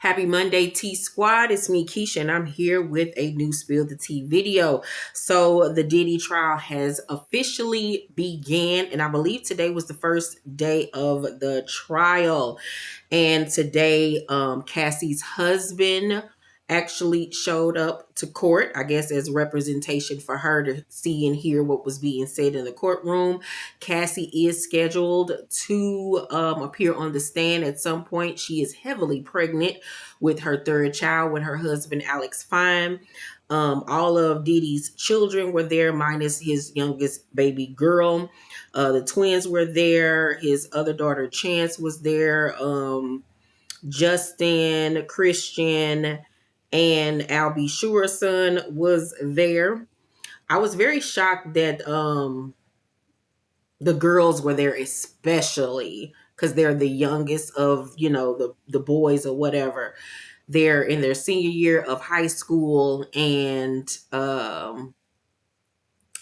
Happy Monday, T Squad. It's me, Keisha, and I'm here with a new Spill the Tea video. So the Diddy trial has officially began, and I believe today was the first day of the trial. And today, Cassie's husband actually showed up to court, I guess, as representation for her to see and hear what was being said in the courtroom. Cassie is scheduled to appear on the stand at some point. She is heavily pregnant with her third child with her husband, Alex Fine. All of Diddy's children were there, minus his youngest baby girl. The twins were there. His other daughter, Chance, was there. Justin, Christian, and Albie Shure's son was there. I was very shocked that the girls were there, especially because they're the youngest of, the boys or whatever. They're in their senior year of high school, and I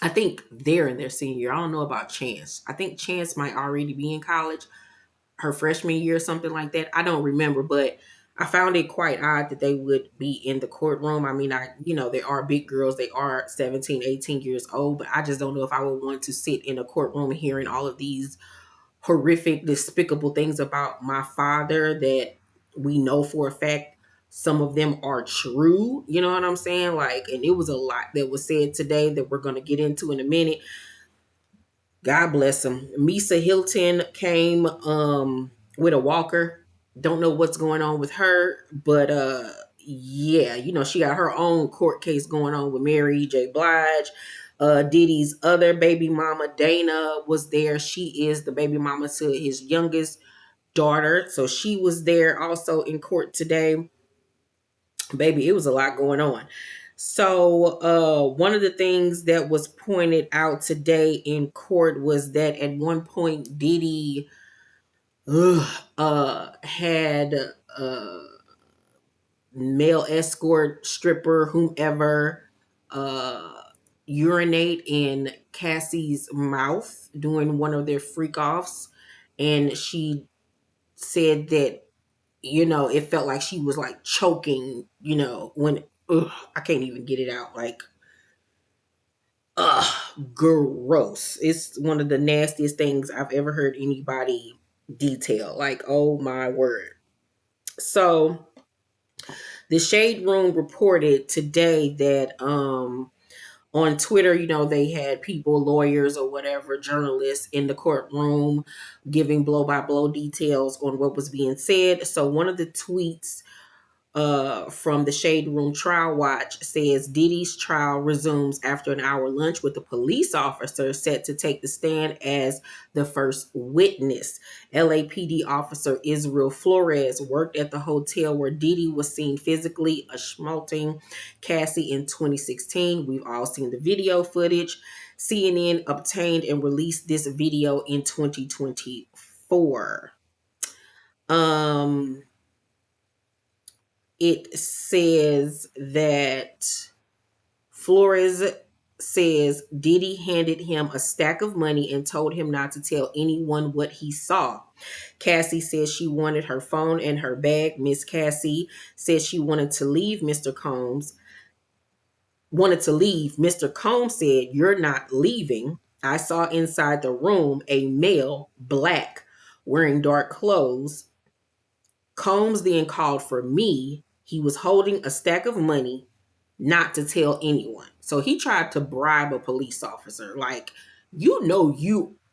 think they're in their senior year. I don't know about Chance. I think Chance might already be in college, her freshman year or something like that. I don't remember, but I found it quite odd that they would be in the courtroom. I mean, they are big girls. They are 17, 18 years old, but I just don't know if I would want to sit in a courtroom hearing all of these horrific, despicable things about my father that we know for a fact some of them are true. You know what I'm saying? Like, and it was a lot that was said today that we're going to get into in a minute. God bless him. Misa Hilton came with a walker. Don't know what's going on with her, but yeah, she got her own court case going on with Mary J. Blige. Diddy's other baby mama, Dana, was there. She is the baby mama to his youngest daughter. So she was there also in court today. Baby, it was a lot going on. So one of the things that was pointed out today in court was that at one point Diddy had male escort, stripper, whomever, urinate in Cassie's mouth during one of their freak offs. And she said that, it felt like she was like choking, when I can't even get it out. Like, gross. It's one of the nastiest things I've ever heard anybody detail. Like, oh my word. So the Shade Room reported today that on Twitter, they had people, lawyers or whatever, journalists in the courtroom giving blow by blow details on what was being said. So one of the tweets from the Shade Room Trial Watch says Diddy's trial resumes after an hour lunch with the police officer set to take the stand as the first witness. LAPD officer Israel Flores worked at the hotel where Diddy was seen physically assaulting Cassie in 2016. We've all seen the video footage. CNN obtained and released this video in 2024. It says that Flores says Diddy handed him a stack of money and told him not to tell anyone what he saw. Cassie says she wanted her phone and her bag. Miss Cassie says she wanted to leave Mr. Combs. Mr. Combs said, "You're not leaving. I saw inside the room a male, black, wearing dark clothes. Combs then called for me. He was holding a stack of money not to tell anyone." So he tried to bribe a police officer. Like, you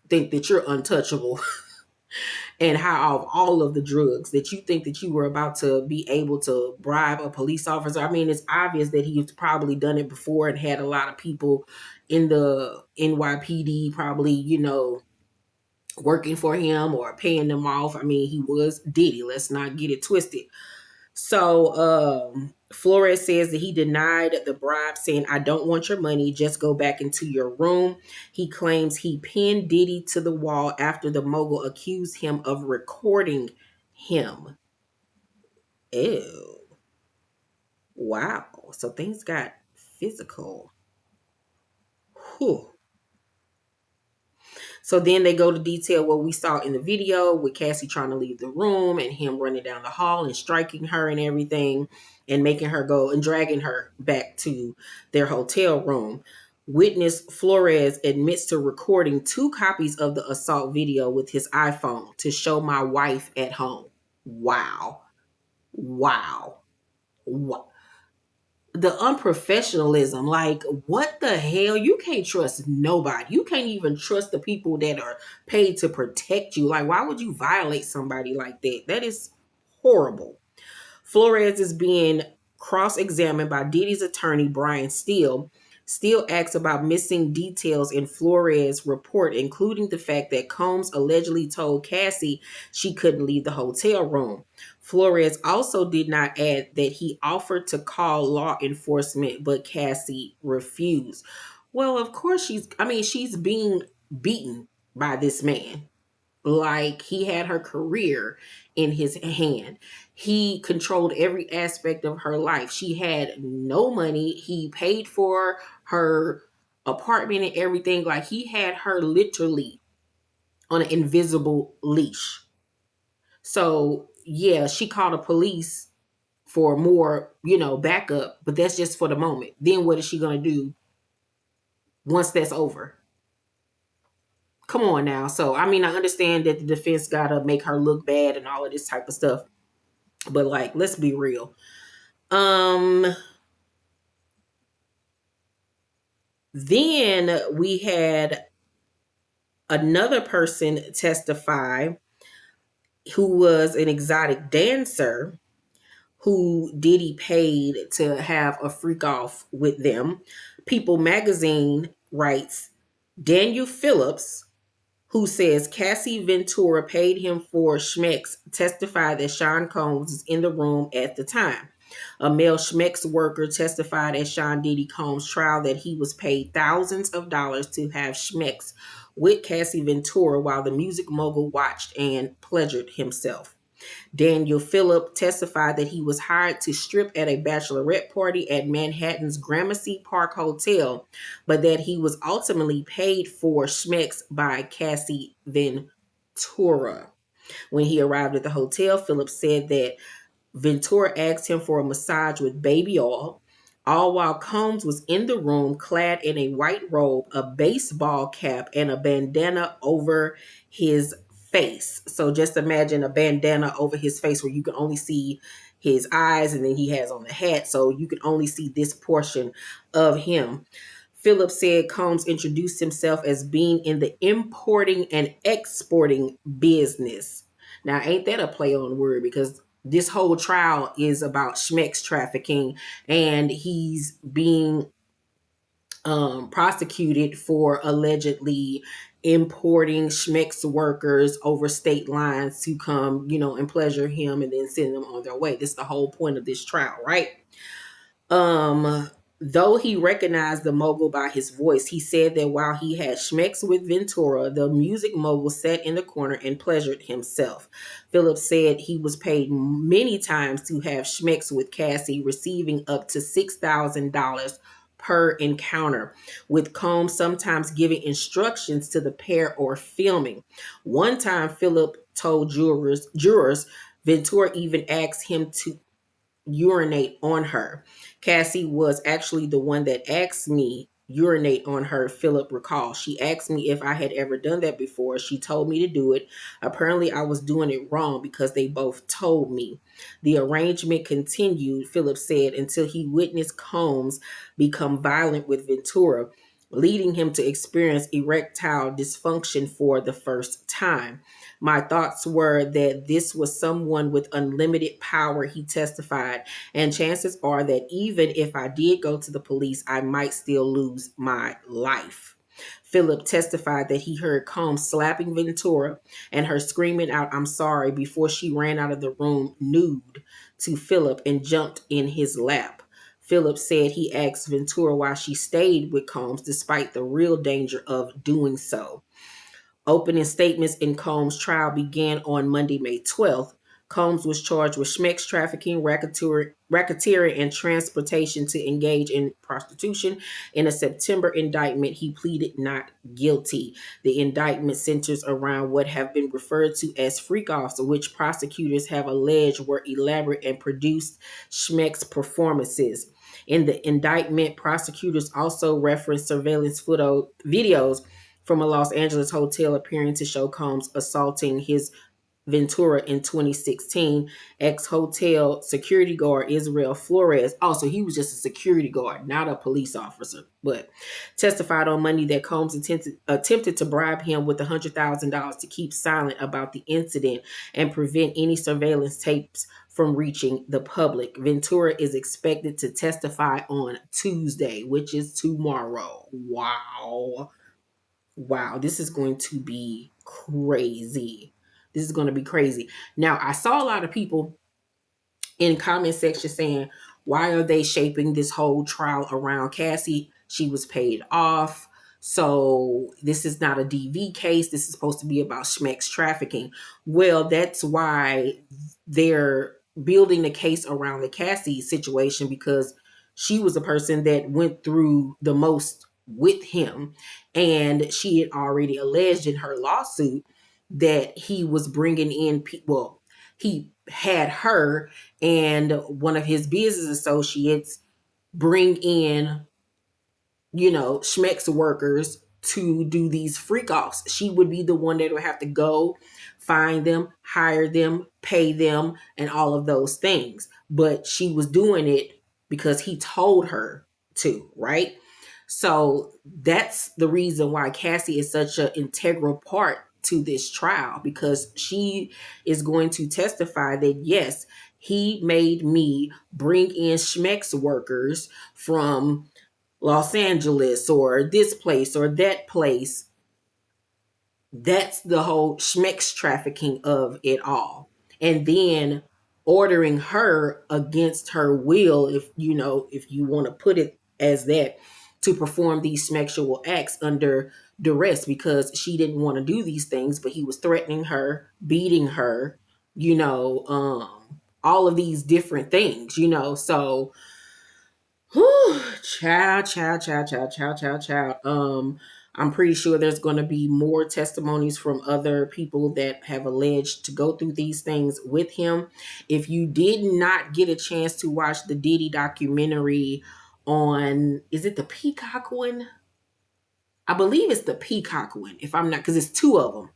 think that you're untouchable and how of all of the drugs that you think that you were about to be able to bribe a police officer. I mean, it's obvious that he's probably done it before and had a lot of people in the NYPD probably, working for him or paying them off. I mean, he was Diddy. Let's not get it twisted. So Flores says that he denied the bribe, saying, "I don't want your money. Just go back into your room." He claims he pinned Diddy to the wall after the mogul accused him of recording him. Ew. Wow. So things got physical. Whew. So then they go to detail what we saw in the video with Cassie trying to leave the room and him running down the hall and striking her and everything and making her go and dragging her back to their hotel room. Witness Flores admits to recording 2 copies of the assault video with his iPhone to show my wife at home. Wow. Wow. Wow. The unprofessionalism, like, what the hell? You can't trust nobody. You can't even trust the people that are paid to protect you. Like, why would you violate somebody like that? That is horrible. Flores is being cross-examined by Diddy's attorney, Brian Steele. Steele asks about missing details in Flores' report, including the fact that Combs allegedly told Cassie she couldn't leave the hotel room. Flores also did not add that he offered to call law enforcement, but Cassie refused. Well, of course she's being beaten by this man. Like, he had her career in his hand. He controlled every aspect of her life. She had no money. He paid for her apartment and everything. Like, he had her literally on an invisible leash. So, yeah, she called the police for more, backup, but that's just for the moment. Then what is she going to do once that's over? Come on now. So, I understand that the defense got to make her look bad and all of this type of stuff. But, like, let's be real. Then we had another person testify who was an exotic dancer who Diddy paid to have a freak off with them. People Magazine writes, Daniel Phillips, who says Cassie Ventura paid him for Schmecks, testified that Sean Combs was in the room at the time. A male Schmecks worker testified at Sean Diddy Combs' trial that he was paid thousands of dollars to have Schmecks with Cassie Ventura while the music mogul watched and pleasured himself. Daniel Phillip testified that he was hired to strip at a bachelorette party at Manhattan's Gramercy Park Hotel, but that he was ultimately paid for Schmecks by Cassie Ventura. When he arrived at the hotel, Phillip said that Ventura asked him for a massage with baby oil, all while Combs was in the room clad in a white robe, a baseball cap, and a bandana over his face. So just imagine a bandana over his face where you can only see his eyes, and then he has on the hat, so you can only see this portion of him. Phillips said Combs introduced himself as being in the importing and exporting business. Now, ain't that a play on word? Because this whole trial is about Schmecks trafficking, and he's being prosecuted for allegedly importing Schmecks workers over state lines to come, and pleasure him and then send them on their way. This is the whole point of this trial, right? Though he recognized the mogul by his voice, he said that while he had Schmecks with Ventura, the music mogul sat in the corner and pleasured himself. Phillips said he was paid many times to have Schmecks with Cassie, receiving up to $6,000 per encounter, with Combs sometimes giving instructions to the pair or filming. One time, Phillip told jurors Ventura even asked him to urinate on her. Cassie was actually the one that asked me urinate on her, Philip recalled. She asked me if I had ever done that before. She told me to do it. Apparently, I was doing it wrong because they both told me. The arrangement continued, Philip said, until he witnessed Combs become violent with Ventura, leading him to experience erectile dysfunction for the first time. My thoughts were that this was someone with unlimited power, he testified, and chances are that even if I did go to the police, I might still lose my life. Philip testified that he heard Combs slapping Ventura and her screaming out, "I'm sorry," before she ran out of the room nude to Philip and jumped in his lap. Philip said he asked Ventura why she stayed with Combs despite the real danger of doing so. Opening statements in Combs' trial began on Monday, May 12th. Combs was charged with schmex trafficking, racketeering, and transportation to engage in prostitution. In a September indictment, he pleaded not guilty. The indictment centers around what have been referred to as freak-offs, which prosecutors have alleged were elaborate and produced schmex performances. In the indictment, prosecutors also referenced surveillance videos from a Los Angeles hotel appearing to show Combs assaulting his Ventura in 2016. Ex-hotel security guard Israel Flores, also he was just a security guard, not a police officer, but testified on Monday that Combs attempted to bribe him with $100,000 to keep silent about the incident and prevent any surveillance tapes from reaching the public. Ventura is expected to testify on Tuesday, which is tomorrow. Wow. Wow, this is going to be crazy. This is going to be crazy. Now, I saw a lot of people in comment section saying, why are they shaping this whole trial around Cassie? She was paid off. So this is not a DV case. This is supposed to be about schmex trafficking. Well, that's why they're building the case around the Cassie situation, because she was a person that went through the most with him. And she had already alleged in her lawsuit that he was bringing in people. He had her and one of his business associates bring in, schmex workers to do these freak offs. She would be the one that would have to go find them, hire them, pay them, and all of those things. But she was doing it because he told her to, right? So that's the reason why Cassie is such an integral part to this trial, because she is going to testify that yes, he made me bring in schmex workers from Los Angeles or this place or that place. That's the whole schmex trafficking of it all. And then ordering her against her will, if you want to put it as that, to perform these sexual acts under duress, because she didn't want to do these things, but he was threatening her, beating her, all of these different things, so whew, child. I'm pretty sure there's going to be more testimonies from other people that have alleged to go through these things with him. If you did not get a chance to watch the Diddy documentary on, is it the Peacock one? I believe it's the Peacock one, if I'm not, because it's two of them.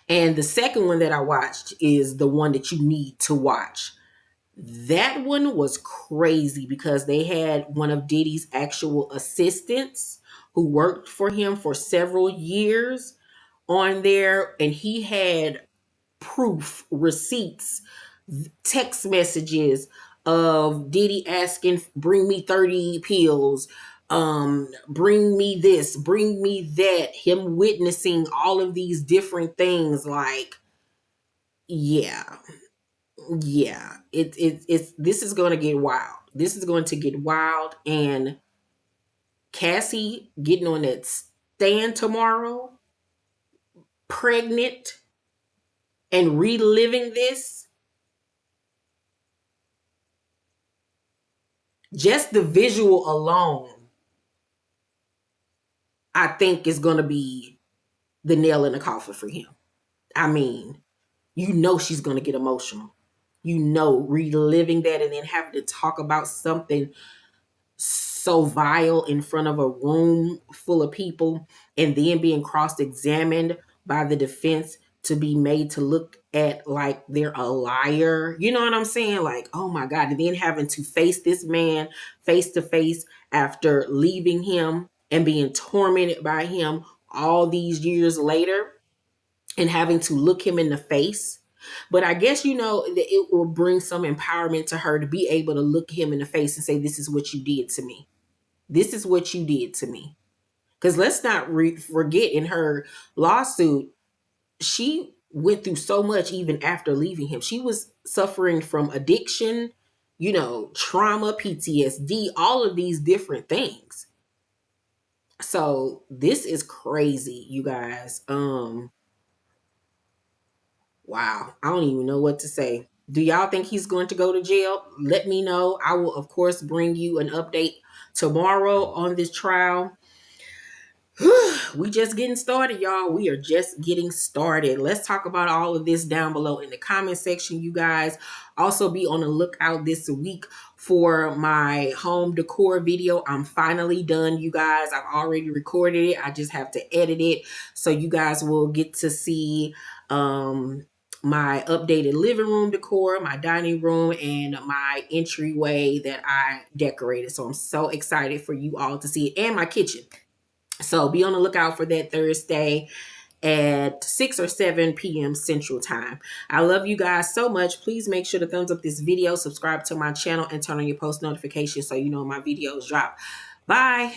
And the second one that I watched is the one that you need to watch. That one was crazy because they had one of Diddy's actual assistants who worked for him for several years on there, and he had proof, receipts, text messages of Diddy asking, bring me 30 pills, bring me this, bring me that, him witnessing all of these different things. Like, yeah, it's this is going to get wild. This is going to get wild. And Cassie getting on that stand tomorrow, pregnant, and reliving this, just the visual alone, I think is going to be the nail in the coffin for him. I mean, she's going to get emotional. Reliving that and then having to talk about something so vile in front of a room full of people, and then being cross-examined by the defense to be made to look at like they're a liar. You know what I'm saying? Like, oh my God. And then having to face this man face to face after leaving him and being tormented by him all these years later, and having to look him in the face. But I guess, it will bring some empowerment to her to be able to look him in the face and say, this is what you did to me. This is what you did to me. Because let's not forget, in her lawsuit, she went through so much even after leaving him. She was suffering from addiction, trauma, PTSD, all of these different things. So this is crazy, you guys. Wow. I don't even know what to say. Do y'all think he's going to go to jail? Let me know. I will, of course, bring you an update tomorrow on this trial. We just getting started, y'all. We are just getting started. Let's talk about all of this down below in the comment section, you guys. Also, be on the lookout this week for my home decor video. I'm finally done, you guys. I've already recorded it. I just have to edit it. So you guys will get to see my updated living room decor, my dining room, and my entryway that I decorated. So I'm so excited for you all to see it, and my kitchen. So be on the lookout for that Thursday at 6 or 7 p.m. Central Time. I love you guys so much. Please make sure to thumbs up this video, subscribe to my channel, and turn on your post notifications so you know my videos drop. Bye.